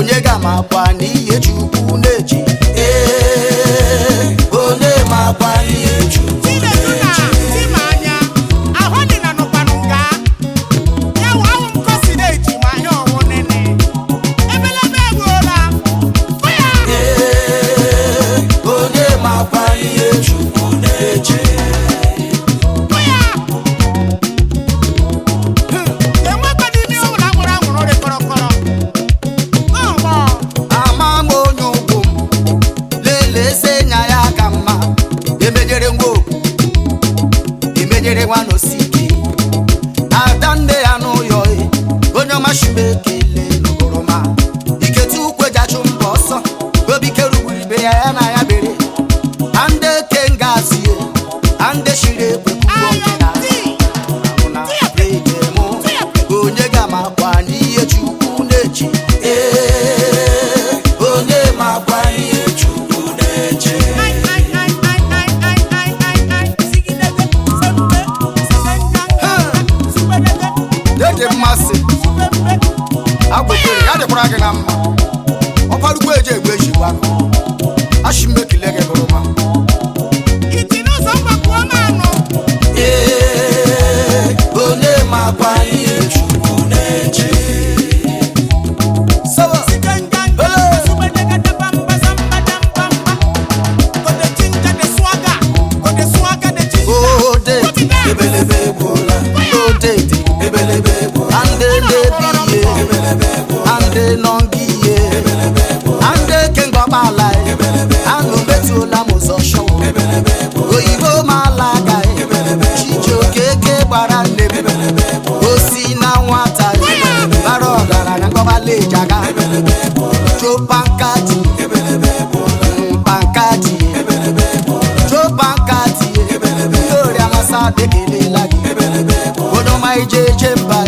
onye ga-amakwa n'ihe Chukwu na-eji onye makwa n'ihe Chukwu na-eji onye makwa n'ihe Chukwu na-eji Siki adande anoyo onye mashime kele n'oroma iketu ukwejachu mboso obi keruguri be ya na ya bere ande kengazi ande shire kwekubo na demo onye ga-amakwa n'ihe Chukwu na-eji onye makwa n'ihe Chukwu na-eji mmasị agwekere ya dịkwara gị na mma ọkwarugbo eji egbe ejigwa ashimekile gị gụrụma onye makwa n'ihe Chukwu na-eji ebelebe egbola ebelebe ande biye ande nongiye ande kengobala anu betula mozosho oyibo malaga chijokeke gbara nne osi na nwata bara ọgaranya ngọbala ejaga chopankati pankati chopankati tori amasa dekele lagi odoma ijeje mba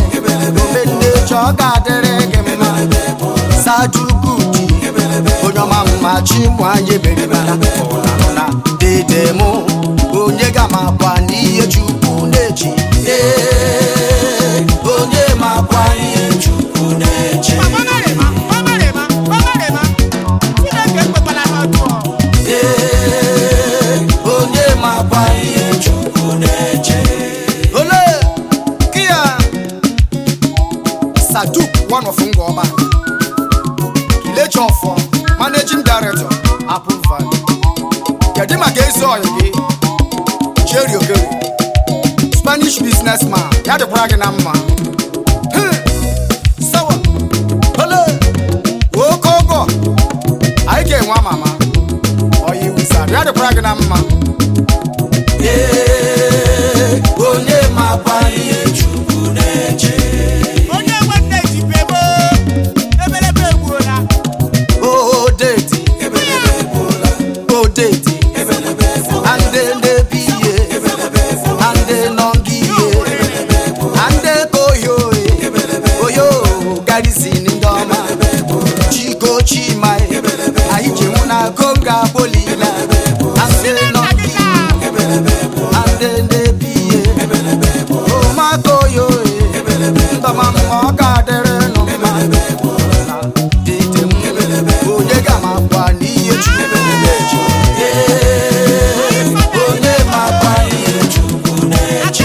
omenne choga dere gemma sajuguti onyoma machi mwanye berimana ona dedemo onye ga-amakwa n'ihe Chukwu na-eji onye makwa n'ihe Chukwu na-eji onye makwa n'ihe Chukwu na-eji Saduk one of Ngoma Kilecho for Managing Director Apple Valley Kedima Gezoye Jerry Ogere Spanish businessman Yade Praganama Sawa Hello Wokogo Aike nwa mama Oyi wisa Yade Praganama onye makwa n'ihe Chukwu na-eji ande biye ande nongiye ande koyo oyo garizini ndoma chiko chimai aije muna konga bolila ande nongiye ande biye o makoyo ndoma mmoka dere no ma dite mu onye ga-amakwa n'ihe Chukwu na-eji onye makwa n'ihe Chukwu na-eji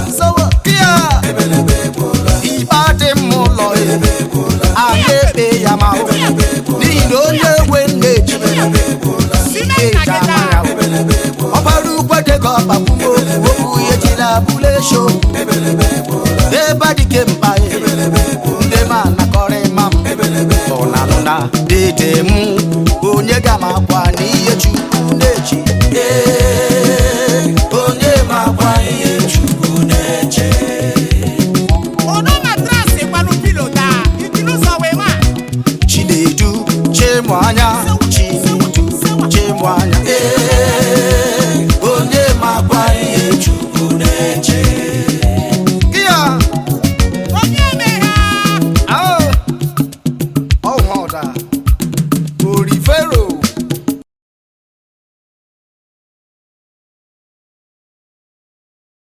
sawa kia ibade mụlọ aga-ekpe ya ma n'ihi na onye nwe nneji ọbara ugwedego ọkpakwumo okwu ihe jiri abụla esho ebe dike mba ndị ma nakọrọ imam ọnanụna dede m onye ga-amakwa n'ihe Chukwu na-eji onye makwa n'ihe Chukwu na-eji Chinedu chemụ anya